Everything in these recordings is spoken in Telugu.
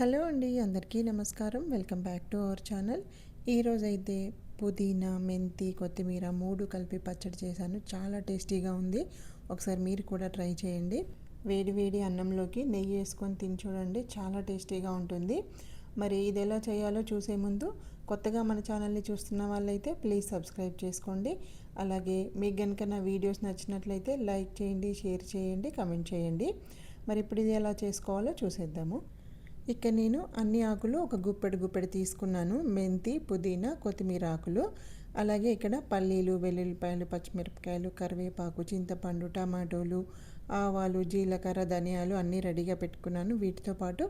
హలో అండి, అందరికీ నమస్కారం. Welcome back to our channel. ఈరోజైతే పుదీనా, మెంతి, కొత్తిమీర 3 కలిపి పచ్చడి చేశాను. చాలా టేస్టీగా ఉంది. ఒకసారి మీరు కూడా ట్రై చేయండి. వేడి వేడి అన్నంలోకి నెయ్యి వేసుకొని తిని చూడండి, చాలా టేస్టీగా ఉంటుంది. మరి ఇది ఎలా చేయాలో చూసే ముందు కొత్తగా మన ఛానల్ని చూస్తున్న వాళ్ళైతే ప్లీజ్ సబ్స్క్రైబ్ చేసుకోండి. అలాగే మీకు కనుక నా వీడియోస్ నచ్చినట్లయితే లైక్ చేయండి, షేర్ చేయండి, కమెంట్ చేయండి. మరి ఇప్పుడు ఇది ఎలా చేసుకోవాలో చూసేద్దాము. ఇక్కడ నేను అన్ని ఆకులు ఒక గుప్పెడు తీసుకున్నాను. మెంతి, పుదీనా, కొత్తిమీర ఆకులు, అలాగే ఇక్కడ పల్లీలు, వెల్లుల్లిపాయలు, పచ్చిమిరపకాయలు, కరివేపాకు, చింతపండు, టమాటోలు, ఆవాలు, జీలకర్ర, ధనియాలు అన్నీ రెడీగా పెట్టుకున్నాను. వీటితో పాటు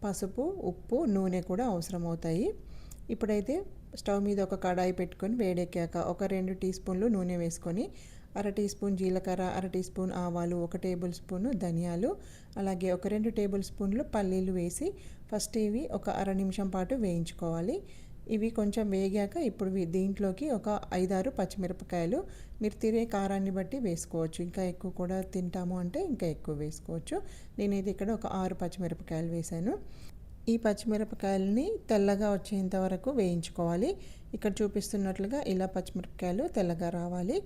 పసుపు, ఉప్పు, నూనె కూడా అవసరం అవుతాయి. ఇప్పుడైతే స్టవ్ మీద ఒక కడాయి పెట్టుకొని వేడెక్కాక ఒక 2 టీ స్పూన్లు నూనె వేసుకొని అర టీ స్పూన్ జీలకర్ర, అర టీ స్పూన్ ఆవాలు, 1 టేబుల్ స్పూన్ ధనియాలు, అలాగే ఒక 2 టేబుల్ స్పూన్లు పల్లీలు వేసి ఫస్ట్ ఇవి ఒక అర నిమిషం పాటు వేయించుకోవాలి. ఇవి కొంచెం వేగాక ఇప్పుడు దీంట్లోకి ఒక 5-6 పచ్చిమిరపకాయలు, మీరు తినే కారాన్ని బట్టి వేసుకోవచ్చు. ఇంకా ఎక్కువ కూడా తింటాము అంటే ఇంకా ఎక్కువ వేసుకోవచ్చు. నేనైతే ఇక్కడ ఒక 6 పచ్చిమిరపకాయలు వేశాను. ఈ పచ్చిమిరపకాయలని తెల్లగా వచ్చేంత వరకు వేయించుకోవాలి. ఇక్కడ చూపిస్తున్నట్లుగా ఇలా పచ్చిమిరపకాయలు తెల్లగా రావాలి.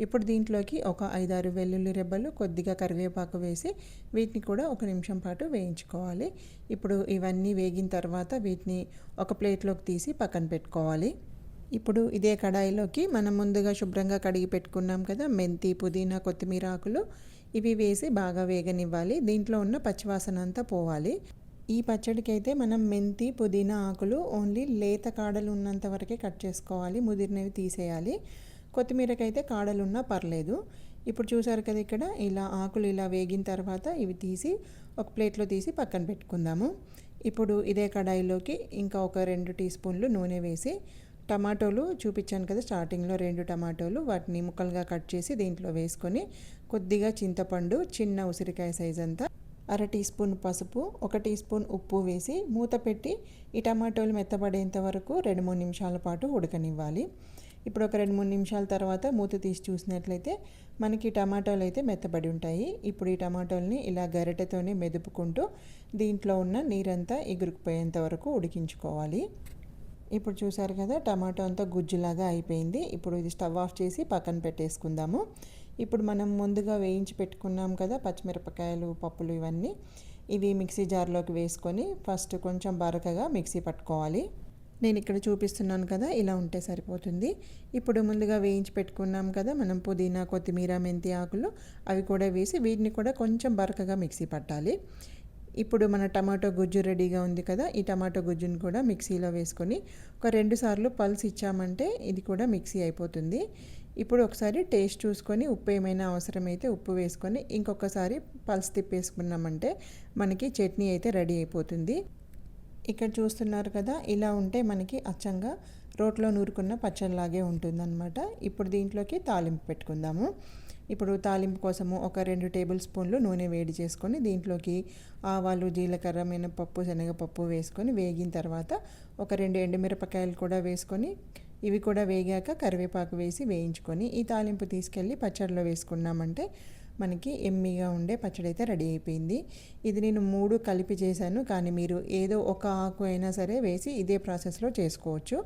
ఇప్పుడు దీంట్లోకి ఒక 5-6 వెల్లుల్లి రెబ్బలు, కొద్దిగా కరివేపాకు వేసి వీటిని కూడా 1 నిమిషం పాటు వేయించుకోవాలి. ఇప్పుడు ఇవన్నీ వేగిన తర్వాత వీటిని ఒక ప్లేట్లోకి తీసి పక్కన పెట్టుకోవాలి. ఇప్పుడు ఇదే కడాయిలోకి మనం ముందుగా శుభ్రంగా కడిగి పెట్టుకున్నాం కదా మెంతి, పుదీనా, కొత్తిమీర ఆకులు, ఇవి వేసి బాగా వేగనివ్వాలి. దీంట్లో ఉన్న పచ్చివాసన అంతా పోవాలి. ఈ పచ్చడికి అయితే మనం మెంతి, పుదీనా ఆకులు ఓన్లీ లేత కాడలు ఉన్నంత వరకే కట్ చేసుకోవాలి, ముదిరినవి తీసేయాలి. కొత్తిమీరకైతే కాడలు ఉన్నా పర్లేదు. ఇప్పుడు చూసారు కదా, ఇక్కడ ఇలా ఆకులు ఇలా వేగిన తర్వాత ఇవి తీసి ఒక ప్లేట్లో తీసి పక్కన పెట్టుకుందాము. ఇప్పుడు ఇదే కడాయిలోకి ఇంకా ఒక 2 టీ స్పూన్లు నూనె వేసి టమాటోలు చూపించాను కదా స్టార్టింగ్లో, 2 టమాటోలు, వాటిని ముక్కలుగా కట్ చేసి దీంట్లో వేసుకొని కొద్దిగా చింతపండు, చిన్న ఉసిరికాయ సైజ్ అంతా, అర టీ స్పూన్ పసుపు, 1 టీ స్పూన్ ఉప్పు వేసి మూత పెట్టి ఈ టమాటోలు మెత్తబడేంత వరకు 2-3 నిమిషాల పాటు ఉడకనివ్వాలి. ఇప్పుడు ఒక 2-3 నిమిషాల తర్వాత మూత తీసి చూసినట్లయితే మనకి టమాటోలు అయితే మెత్తబడి ఉంటాయి. ఇప్పుడు ఈ టమాటోల్ని ఇలా గరిటెతోనే మెదుపుకుంటూ దీంట్లో ఉన్న నీరంతా ఎగురుకుపోయేంత వరకు ఉడికించుకోవాలి. ఇప్పుడు చూసారు కదా, టమాటో అంతా గుజ్జులాగా అయిపోయింది. ఇప్పుడు ఇది స్టవ్ ఆఫ్ చేసి పక్కన పెట్టేసుకుందాము. ఇప్పుడు మనం ముందుగా వేయించి పెట్టుకున్నాం కదా పచ్చిమిరపకాయలు, పప్పులు, ఇవి మిక్సీ జార్లోకి వేసుకొని ఫస్ట్ కొంచెం బరకగా మిక్సీ పట్టుకోవాలి. నేను ఇక్కడ చూపిస్తున్నాను కదా, ఇలా ఉంటే సరిపోతుంది. ఇప్పుడు ముందుగా వేయించి పెట్టుకున్నాం కదా మనం పుదీనా, కొత్తిమీర, మెంతి ఆకులు, అవి కూడా వేసి వీటిని కూడా కొంచెం బరకగా మిక్సీ పట్టాలి. ఇప్పుడు మన టమాటో గుజ్జు రెడీగా ఉంది కదా, ఈ టమాటో గుజ్జును కూడా మిక్సీలో వేసుకొని ఒక 2 సార్లు పల్స్ ఇచ్చామంటే ఇది కూడా మిక్సీ అయిపోతుంది. ఇప్పుడు ఒకసారి టేస్ట్ చూసుకొని ఉప్పు ఏమైనా అవసరమైతే ఉప్పు వేసుకొని ఇంకొకసారి పల్స్ తిప్పేసుకున్నామంటే మనకి చట్నీ అయితే రెడీ అయిపోతుంది. ఇక్కడ చూస్తున్నారు కదా, ఇలా ఉంటే మనకి అచ్చంగా రోట్లో నూరుకున్న పచ్చడిలాగే ఉంటుందన్నమాట. ఇప్పుడు దీంట్లోకి తాలింపు పెట్టుకుందాము. ఇప్పుడు తాలింపు కోసము ఒక 2 టేబుల్ స్పూన్లు నూనె వేడి చేసుకొని దీంట్లోకి ఆవాలు, జీలకర్ర, మినపప్పు, శనగపప్పు వేసుకొని వేగిన తర్వాత ఒక 2 ఎండుమిరపకాయలు కూడా వేసుకొని ఇవి కూడా వేగాక కరివేపాకు వేసి వేయించుకొని ఈ తాలింపు తీసుకెళ్ళి పచ్చడిలో వేసుకున్నామంటే మనకి ఎమ్మీగా ఉండే పచ్చడి అయితే రెడీ అయిపోయింది. ఇది నేను 3 కలిపి చేశాను, కానీ మీరు ఏదో ఒక ఆకు అయినా సరే వేసి ఇదే ప్రాసెస్లో చేసుకోవచ్చు.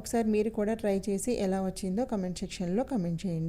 ఒకసారి మీరు కూడా ట్రై చేసి ఎలా వచ్చిందో కమెంట్ సెక్షన్లో కమెంట్ చేయండి.